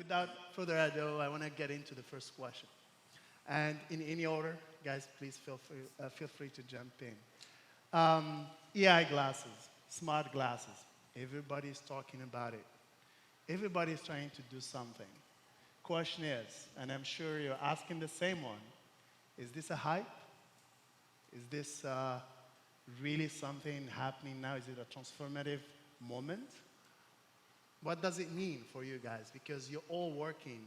without further ado, I want to get into the first question. And in any order, guys, please feel free to jump in. AI glasses, smart glasses. Everybody's talking about it. Everybody's trying to do something. Question is, and I'm sure you're asking the same one, is this a hype? Is this really something happening now? Is it a transformative moment? What does it mean for you guys? Because you're all working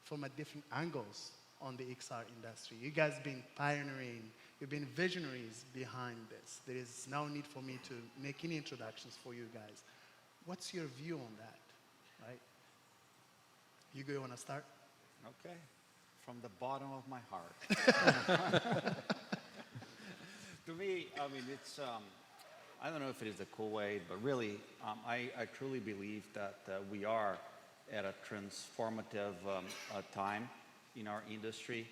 from a different angles on the XR industry. You guys been pioneering, you've been visionaries behind this. There is no need for me to make any introductions for you guys. What's your view on that, right? Hugo, you want to start? Okay. From the bottom of my heart. To me, I mean, it's, I don't know if it is a cool way, but really, I truly believe that we are at a transformative time in our industry.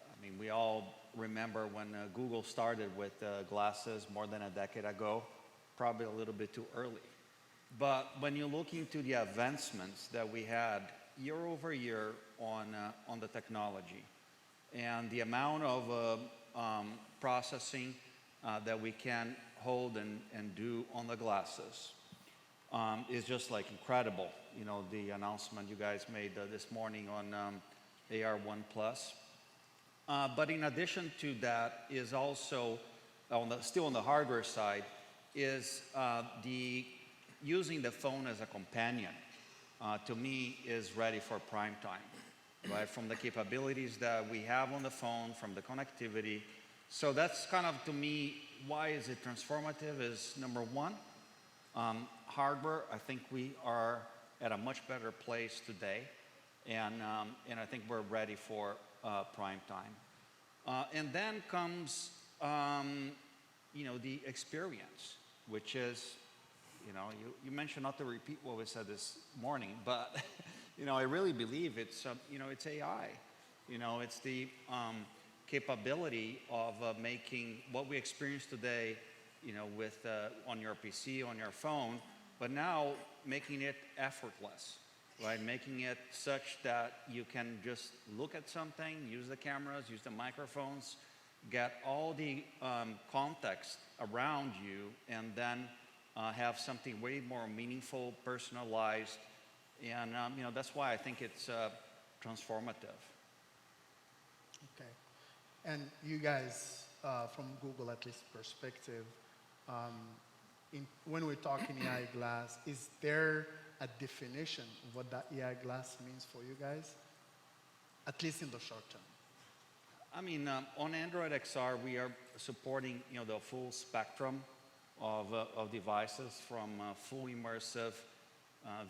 I mean, we all remember when Google started with glasses more than a decade ago, probably a little bit too early. But when you look into the advancements that we had year over year on the technology and the amount of processing that we can hold and do on the glasses is just like incredible. You know, the announcement you guys made this morning on AR1 Plus. But in addition to that is also, still on the hardware side, is the using the phone as a companion, to me, is ready for prime time, right? From the capabilities that we have on the phone, from the connectivity. So that's kind of, to me, why is it transformative is number one, hardware. I think we are at a much better place today, and I think we're ready for prime time. And then comes, you know, the experience, which is, you know, you mentioned not to repeat what we said this morning, but, you know, I really believe it's, you know, it's AI. You know, it's the capability of making what we experience today, you know, with on your PC, on your phone, but now making it effortless, right? Making it such that you can just look at something, use the cameras, use the microphones, get all the context around you, and then have something way more meaningful, personalized, and you know, that's why I think it's transformative. Okay. And you guys, from Google at least perspective, when we're talking AI glass, is there a definition of what that AI glass means for you guys? At least in the short term. I mean, on Android XR, we are supporting, you know, the full spectrum of devices, from full immersive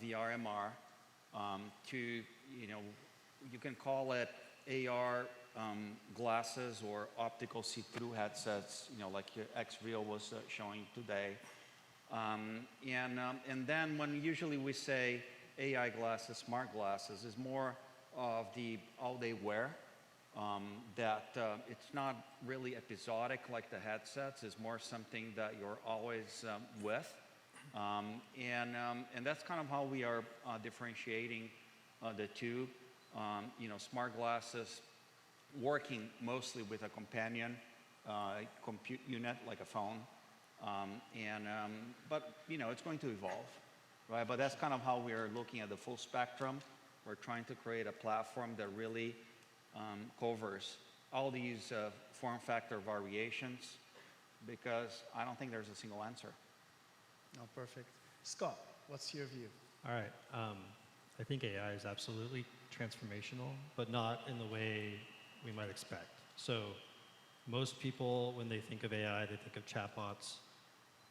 VR MR to, you know, you can call it AR glasses or optical see-through headsets, you know, like your XReal was showing today. And then when usually we say AI glasses, smart glasses, is more of the all-day wear. That it's not really episodic like the headsets. It's more something that you're always with. And that's kind of how we are differentiating the two. You know, smart glasses working mostly with a companion compute unit like a phone. But, you know, it's going to evolve, right? But that's kind of how we are looking at the full spectrum. We're trying to create a platform that really covers all these form factor variations, because I don't think there's a single answer. No, perfect. Scott, what's your view? All right. I think AI is absolutely transformational, but not in the way we might expect. So most people, when they think of AI, they think of chatbots,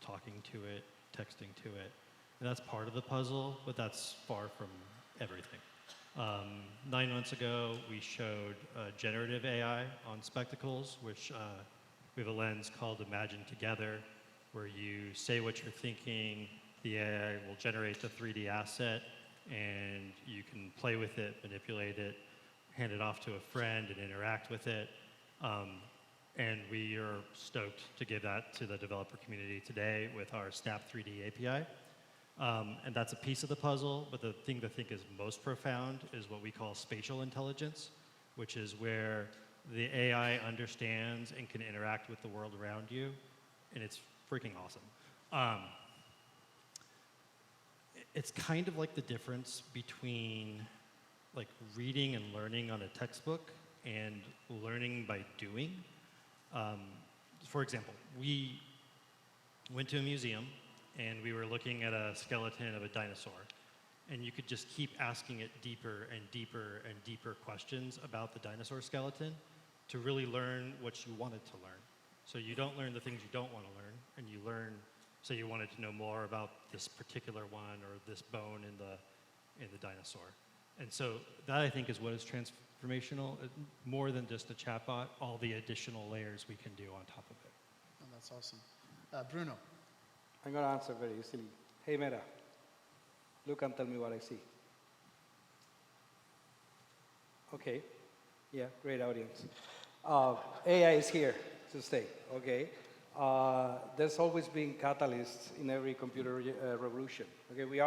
talking to it, texting to it. And that's part of the puzzle, but that's far from everything. 9 months ago, we showed generative AI on spectacles, which we have a lens called Imagine Together, where you say what you're thinking, the AI will generate the 3D asset, and you can play with it, manipulate it, hand it off to a friend, and interact with it. And we are stoked to give that to the developer community today with our Snap 3D API. And that's a piece of the puzzle, but the thing that I think is most profound is what we call spatial intelligence, which is where the AI understands and can interact with the world around you, and it's freaking awesome. It's kind of like the difference between like reading and learning on a textbook and learning by doing. For example, we went to a museum and we were looking at a skeleton of a dinosaur, and you could just keep asking it deeper and deeper and deeper questions about the dinosaur skeleton to really learn what you wanted to learn. So you don't learn the things you don't want to learn, and you learn, say you wanted to know more about this particular one or this bone in the dinosaur. And so that, I think, is what is transformational, more than just a chatbot, all the additional layers we can do on top of it. Oh, that's awesome. Bruno. I'm going to answer very easily. Hey, Meta, look and tell me what I see. Okay. Yeah, great audience. AI is here to stay, okay? There's always been catalysts in every computer revolution. Okay, we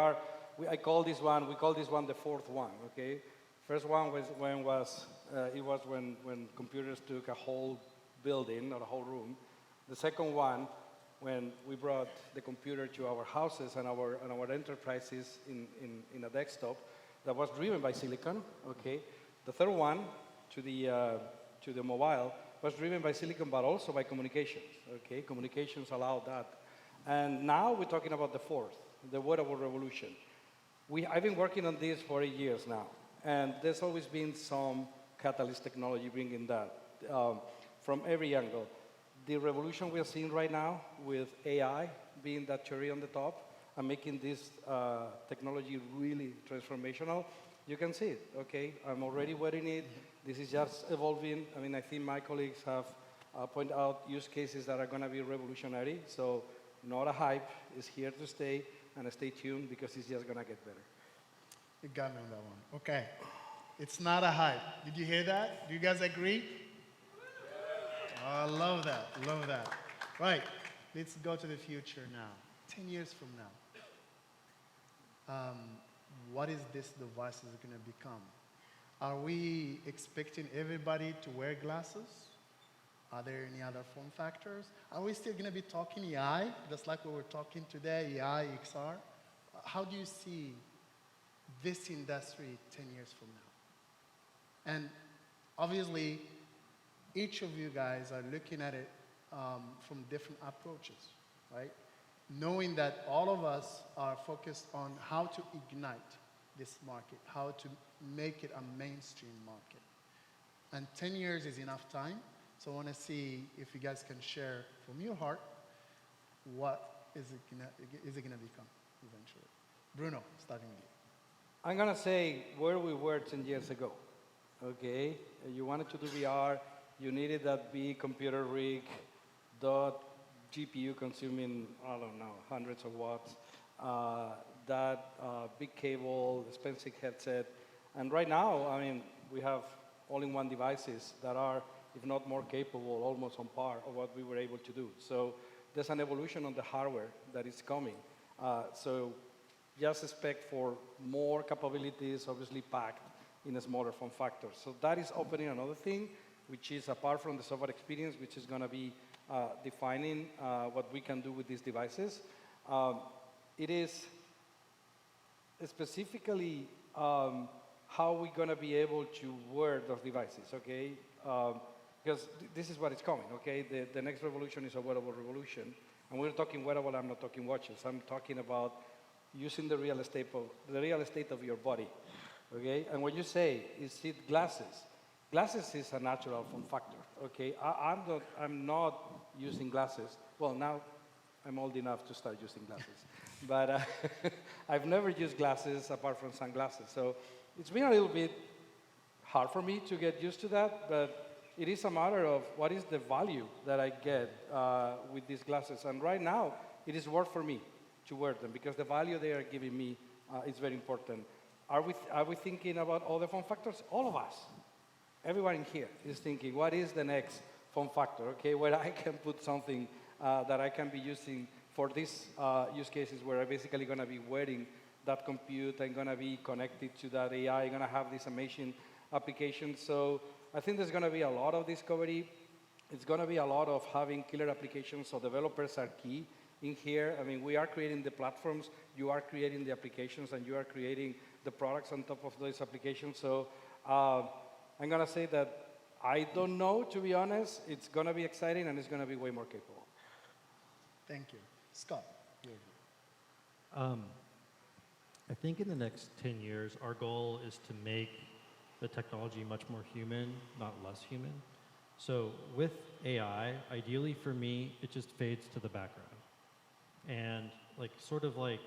call this one the fourth one, okay? First one was when computers took a whole building or a whole room. The second one, when we brought the computer to our houses and our enterprises in a desktop that was driven by silicon, okay? The third one, to the mobile, was driven by silicon, but also by communications, okay? Communications allowed that. And now we're talking about the fourth, the wearable revolution. I've been working on this for 8 years now, and there's always been some catalyst technology bringing that from every angle. The revolution we're seeing right now with AI being that cherry on the top and making this technology really transformational, you can see it, okay? I'm already wearing it. This is just evolving. I mean, I think my colleagues have pointed out use cases that are going to be revolutionary. So not a hype. It's here to stay, and stay tuned because it's just going to get better. You got me on that one. Okay. It's not a hype. Did you hear that? Do you guys agree? Oh, I love that. Love that. Right. Let's go to the future now. 10 years from now. What is this device going to become? Are we expecting everybody to wear glasses? Are there any other form factors? Are we still going to be talking AI, just like we were talking today, AI, XR? How do you see this industry 10 years from now? And obviously, each of you guys are looking at it from different approaches, right? Knowing that all of us are focused on how to ignite this market, how to make it a mainstream market. And 10 years is enough time, so I want to see if you guys can share from your heart what is it gonna become eventually. Bruno, starting with you. I'm going to say where we were 10 years ago, okay? You wanted to do VR, you needed that big computer rig, dot GPU consuming, I don't know, hundreds of watts, that big cable, expensive headset. And right now, I mean, we have all-in-one devices that are, if not more capable, almost on par of what we were able to do. So there's an evolution on the hardware that is coming. So just expect for more capabilities, obviously packed in a smaller form factor. So that is opening another thing, which is apart from the software experience, which is going to be defining what we can do with these devices. It is specifically how we're going to be able to wear those devices, okay? Because this is what is coming, okay? The next revolution is a wearable revolution. And we're talking wearable, I'm not talking watches. I'm talking about using the real estate of your body, okay? And when you say, is it glasses? Glasses is a natural form factor, okay? I'm not using glasses. Well, now I'm old enough to start using glasses. But I've never used glasses apart from sunglasses. So it's been a little bit hard for me to get used to that, but it is a matter of what is the value that I get with these glasses. And right now, it is worth for me to wear them because the value they are giving me is very important. Are we thinking about other form factors? All of us. Everyone in here is thinking, what is the next form factor, okay, where I can put something that I can be using for these use cases where I'm basically going to be wearing that compute and going to be connected to that AI, going to have this amazing application. So I think there's going to be a lot of discovery. It's going to be a lot of having killer applications, so developers are key in here. I mean, we are creating the platforms, you are creating the applications, and you are creating the products on top of those applications. So I'm going to say that I don't know, to be honest. It's going to be exciting, and it's going to be way more capable. Thank you. Scott. I think in the next 10 years, our goal is to make the technology much more human, not less human. So with AI, ideally for me, it just fades to the background. And like, sort of like,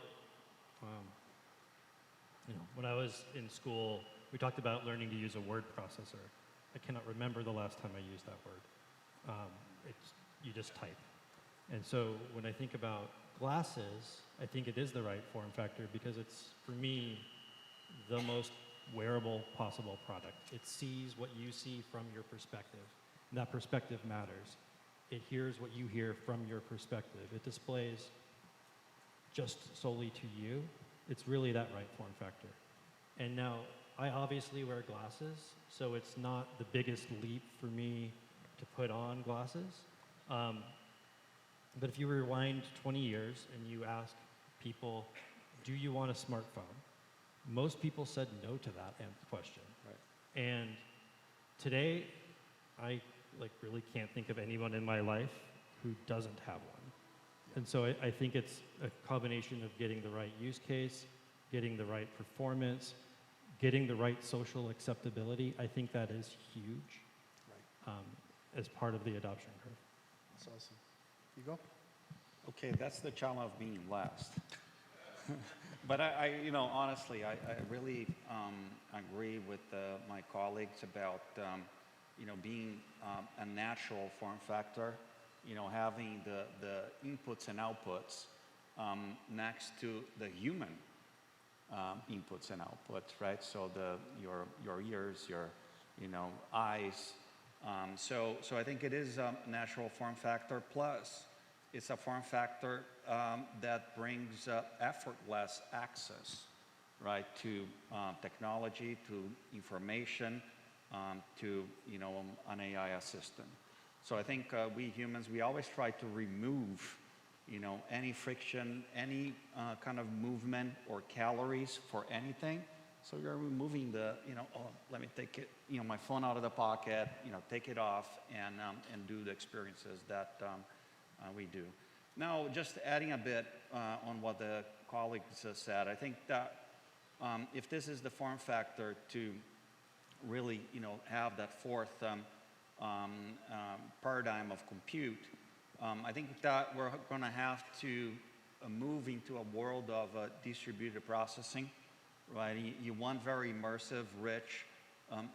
when I was in school, we talked about learning to use a word processor. I cannot remember the last time I used that word. You just type. And so when I think about glasses, I think it is the right form factor because it's, for me, the most wearable possible product. It sees what you see from your perspective. And that perspective matters. It hears what you hear from your perspective. It displays just solely to you. It's really that right form factor. And now, I obviously wear glasses, so it's not the biggest leap for me to put on glasses. But if you rewind 20 years and you ask people, do you want a smartphone? Most people said no to that question. Right. And today, I really can't think of anyone in my life who doesn't have one. And so I think it's a combination of getting the right use case, getting the right performance, getting the right social acceptability. I think that is huge as part of the adoption curve. That's awesome. Hugo? Okay, that's the challenge of being last. But honestly, I really agree with my colleagues about, being a natural form factor, having the inputs and outputs next to the human inputs and outputs, right? So your ears, your eyes. So I think it is a natural form factor. Plus, it's a form factor that brings effortless access, right, to technology, to information, to an AI assistant. So I think we humans, we always try to remove any friction, any kind of movement or calories for anything. So you're removing the, let me take it, my phone out of the pocket, take it off and do the experiences that we do. Now, just adding a bit on what the colleagues said, I think that if this is the form factor to really, have that fourth paradigm of compute, I think that we're going to have to move into a world of distributed processing, right? You want very immersive, rich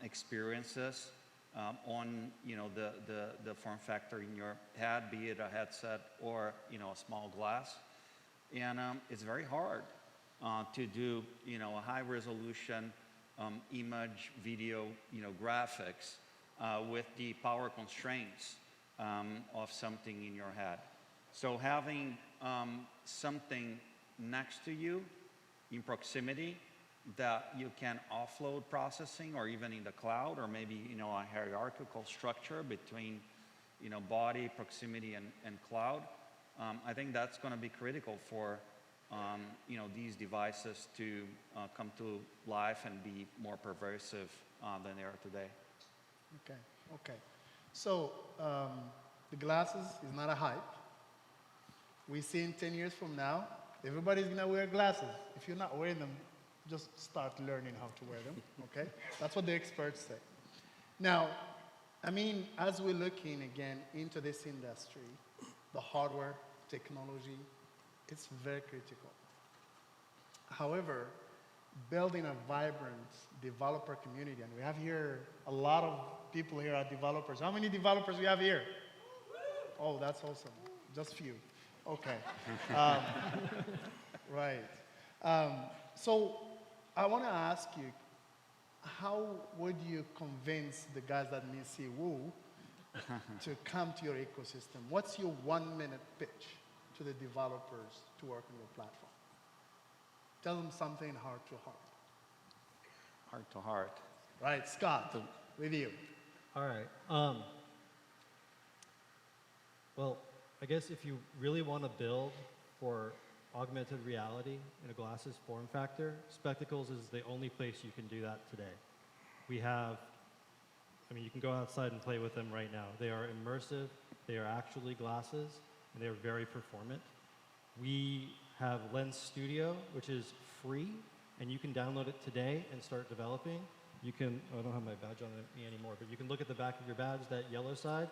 experiences on the form factor in your head, be it a headset or a small glass, and it's very hard to do a high resolution image, video, graphics with the power constraints of something in your head. So having something next to you in proximity that you can offload processing, or even in the cloud, or maybe a hierarchical structure between body, proximity, and cloud. I think that's going to be critical for these devices to come to life and be more pervasive than they are today. Okay. So the glasses is not a hype. We see in 10 years from now, everybody's going to wear glasses. If you're not wearing them, just start learning how to wear them, okay? That's what the experts say. Now, as we're looking again into this industry, the hardware, technology, it's very critical. However, building a vibrant developer community, and we have here a lot of people here are developers. How many developers we have here? Oh, that's awesome. Just few. Okay. Right. So I want to ask you, how would you convince the guys that may see Woo to come to your ecosystem? What's your 1-minute pitch? to the developers to work on your platform? Tell them something heart to heart. Heart to heart. Right, Scott, with you. All right. Well, I guess if you really want to build for augmented reality in a glasses form factor, Spectacles is the only place you can do that today. We have, I mean, you can go outside and play with them right now. They are immersive, they are actually glasses, and they are very performant. We have Lens Studio, which is free, and you can download it today and start developing. You can, oh, I don't have my badge on me anymore, but you can look at the back of your badge, that yellow side,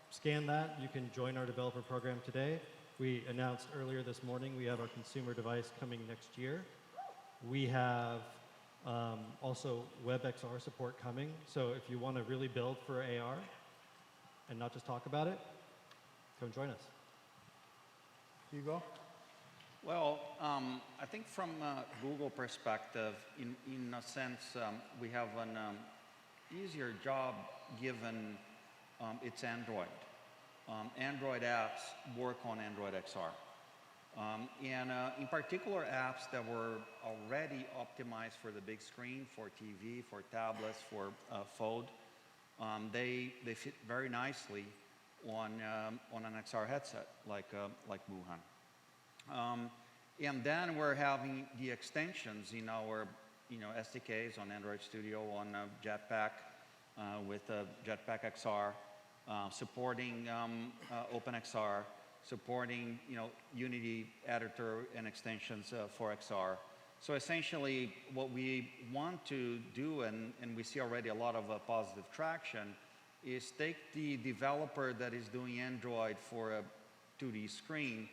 scan that, you can join our developer program today. We announced earlier this morning we have our consumer device coming next year. We have also WebXR support coming, so if you want to really build for AR and not just talk about it, come join us. Hugo? Well, I think from Google perspective, in a sense, we have an easier job given it's Android. Android apps work on Android XR. And in particular, apps that were already optimized for the big screen, for TV, for tablets, for Fold, they fit very nicely on an XR headset like Wuhan. And then we're having the extensions in our SDKs on Android Studio, on Jetpack, with Jetpack XR, supporting OpenXR, supporting Unity editor and extensions for XR. So essentially, what we want to do, and we see already a lot of positive traction, is take the developer that is doing Android for a 2D screen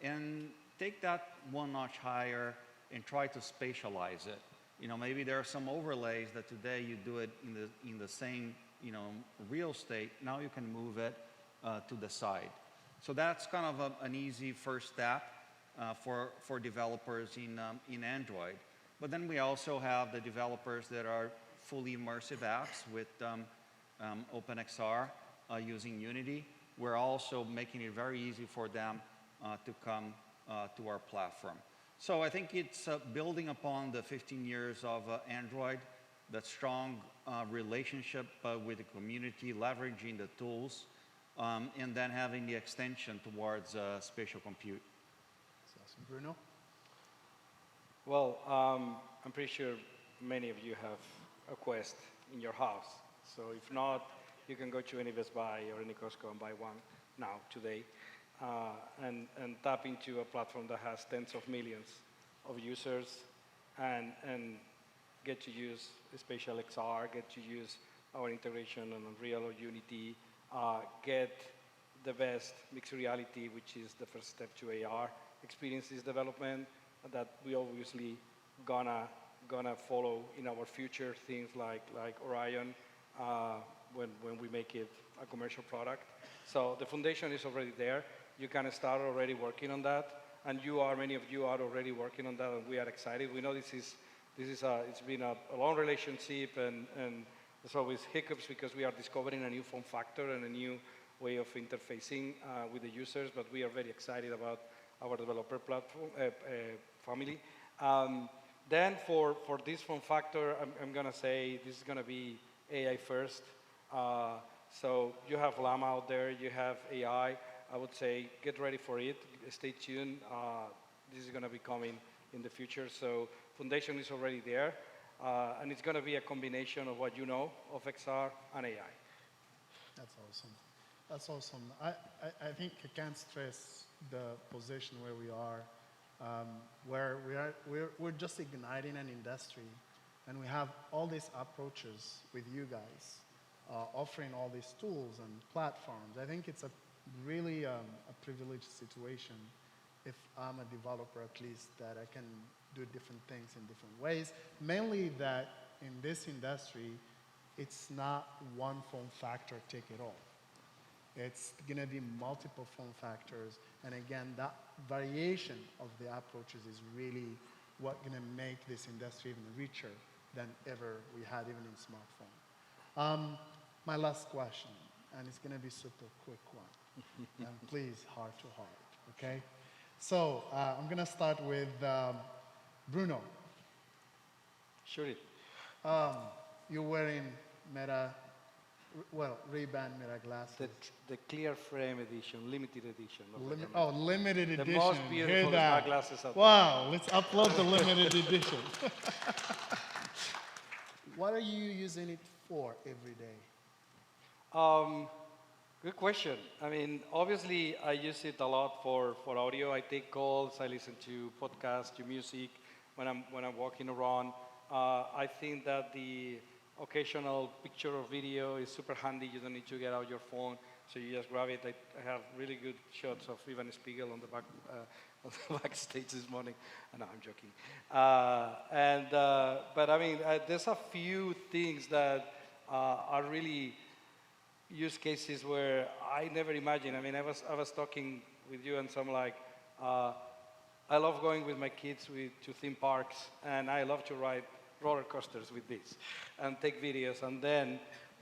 and take that one notch higher and try to spatialize it. Maybe there are some overlays that today you do it in the same real estate. Now you can move it to the side. So that's kind of an easy first step for developers in Android. But then we also have the developers that are fully immersive apps with OpenXR using Unity. We're also making it very easy for them to come to our platform. So I think it's building upon the 15 years of Android, that strong relationship with the community, leveraging the tools, and then having the extension towards spatial compute. That's awesome. Bruno? Well, I'm pretty sure many of you have a Quest in your house. So if not, you can go to any Best Buy or any Costco and buy one now, today, and tap into a platform that has tens of millions of users and get to use spatial XR, get to use our integration on Unreal or Unity, get the best mixed reality, which is the first step to AR experiences development that we obviously gonna follow in our future things like Orion when we make it a commercial product. So the foundation is already there. You can start already working on that, and many of you are already working on that, and we are excited. We know it's been a long relationship, and there's always hiccups because we are discovering a new form factor and a new way of interfacing with the users, but we are very excited about our developer platform family. Then for this form factor, I'm going to say this is going to be AI first. So you have Llama out there, you have AI. I would say get ready for it, stay tuned. This is going to be coming in the future. So foundation is already there, and it's going to be a combination of what you know of XR and AI. That's awesome. That's awesome. I think I can't stress the position where we are, where we're just igniting an industry, and we have all these approaches with you guys, offering all these tools and platforms. I think it's a really a privileged situation if I'm a developer, at least, that I can do different things in different ways. Mainly that in this industry, it's not one form factor take it all. It's going to be multiple form factors. And again, that variation of the approaches is really what's going to make this industry even richer than ever we had even in smartphone. My last question, and it's going to be super quick one. And please, heart to heart, okay? So I'm going to start with Bruno. Shoot it. You're wearing Meta, well, Ray-Ban Meta glasses. The clear frame edition, limited edition. Limited edition. The most Hear beautiful that. smart glasses out there. Wow, let's upload the limited edition. What are you using it for every day? Good question. I mean, obviously, I use it a lot for audio. I take calls, I listen to podcasts, to music when I'm walking around. I think that the occasional picture or video is super handy. You don't need to get out your phone, so you just grab it. I have really good shots of Ivan Spiegel on the backstage this morning. No, I'm joking. But I mean, there's a few things that are really use cases where I never imagined. I mean, I was talking with you, and so I'm like, I love going with my kids to theme parks, and I love to ride roller coasters with this, and take videos, and then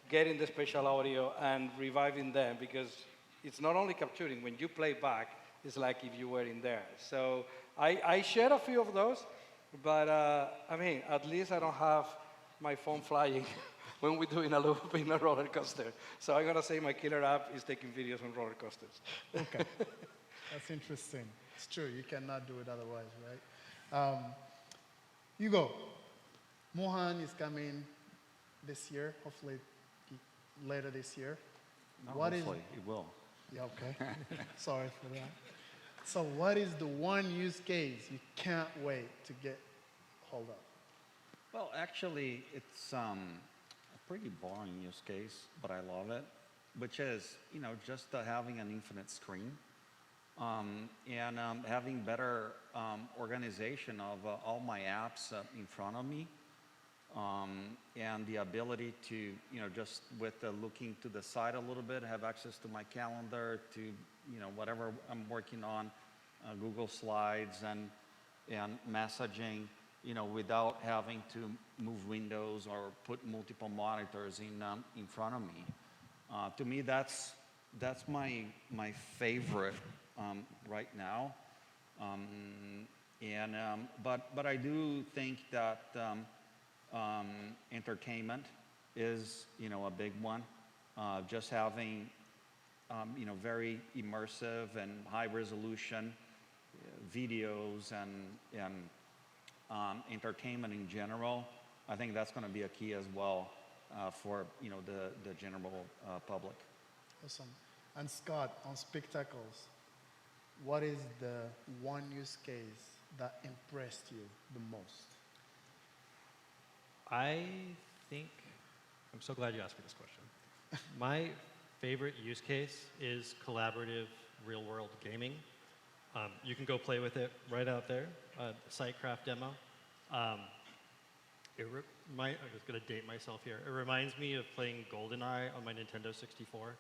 getting the spatial audio and reviving them, because it's not only capturing. When you play back, it's like if you were in there. So I share a few of those, but I mean, at least I don't have my phone flying when we're doing a loop in a roller coaster. So I'm going to say my killer app is taking videos on roller coasters. Okay, that's interesting. It's true, you cannot do it otherwise, right? Hugo, Mohan is coming this year, hopefully later this year. No, What is- hopefully it will. Yeah, okay. Sorry for that. So what is the one use case you can't wait to get hold of? Well, actually, it's a pretty boring use case, but I love it, which is, just having an infinite screen and having better organization of all my apps in front of me, and the ability to, just with looking to the side a little bit, have access to my calendar, to, whatever I'm working on, Google Slides and messaging, without having to move windows or put multiple monitors in front of me. To me, that's my favorite right now. But I do think that entertainment is, a big one. Just having, very immersive and high resolution videos and entertainment in general. I think that's going to be a key as well for, the general public. Awesome. And Scott, on spectacles, what is the one use case that impressed you the most? I think, I'm so glad you asked me this question. My favorite use case is collaborative real-world gaming. You can go play with it right out there, SiteCraft demo. I'm just going to date myself here. It reminds me of playing GoldenEye on my Nintendo 64,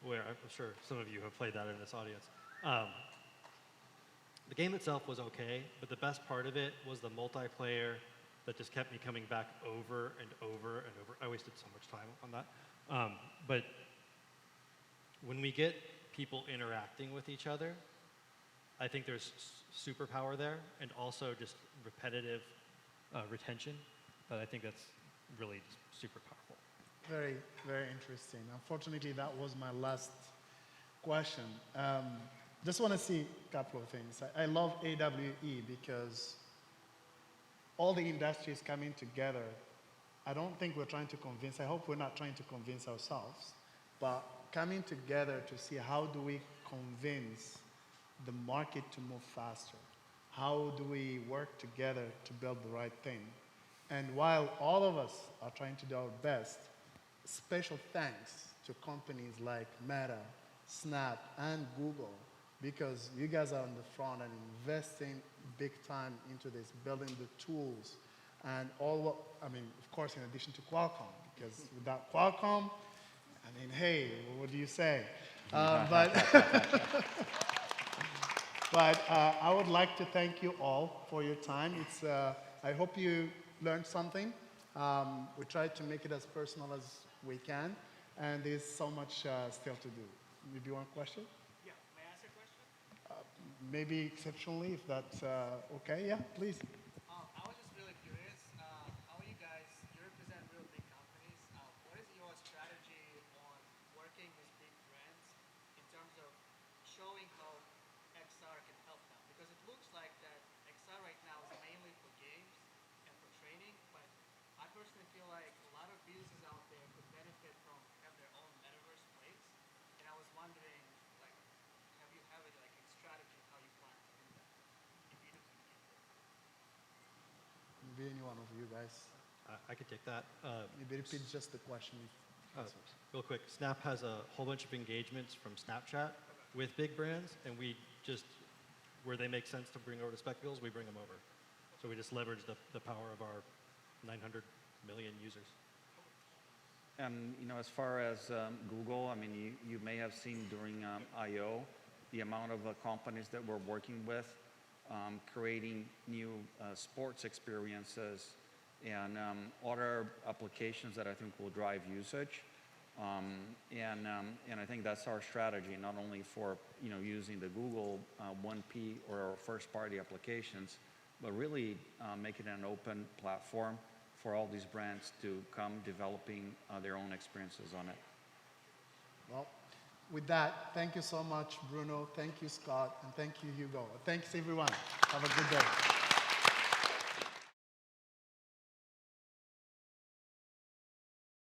where I'm sure some of you have played that in this audience. The game itself was okay, but the best part of it was the multiplayer that just kept me coming back over and over and over. I wasted so much time on that. But when we get people interacting with each other, I think there's superpower there, and also just repetitive retention. But I think that's really just super powerful. Very, very interesting. Unfortunately, that was my last question. Just want to see a couple of things. I love AWE because all the industry is coming together. I don't think we're trying to convince, I hope we're not trying to convince ourselves, but coming together to see how do we convince the market to move faster? How do we work together to build the right thing? And while all of us are trying to do our best, special thanks to companies like Meta, Snap, and Google, because you guys are on the front and investing big time into this, building the tools, and of course, in addition to Qualcomm, because without Qualcomm, hey, what do you say? But I would like to thank you all for your time. I hope you learned something. We tried to make it as personal as we can, and there's so much still to do. Maybe one question? Yeah, may I ask a question? maybe exceptionally, if that's okay. Yeah, please. I was just really curious, how you guys, you represent real big companies. What is your strategy on working with big brands in terms of showing how XR can help them? Because it looks like that XR right now is mainly for games and for training, but I personally feel like a lot of businesses out there could benefit from have their own metaverse plates. And I was wondering, like, have you have it like a strategy how you plan to do that if you do communicate? Maybe any one of you guys. I could take that. Maybe repeat just the question. Real quick, Snap has a whole bunch of engagements from Snapchat with big brands, and we just, where they make sense to bring over to Spectacles, we bring them over. So we just leverage the power of our 900 million users. And as far as Google, I mean, you may have seen during I/O the amount of companies that we're working with, creating new sports experiences and other applications that I think will drive usage. And I think that's our strategy, not only for using the Google 1P or first-party applications, but really making it an open platform for all these brands to come developing their own experiences on it. Well, with that, thank you so much, Bruno. Thank you, Scott. And thank you, Hugo. Thanks, everyone. Have a good day.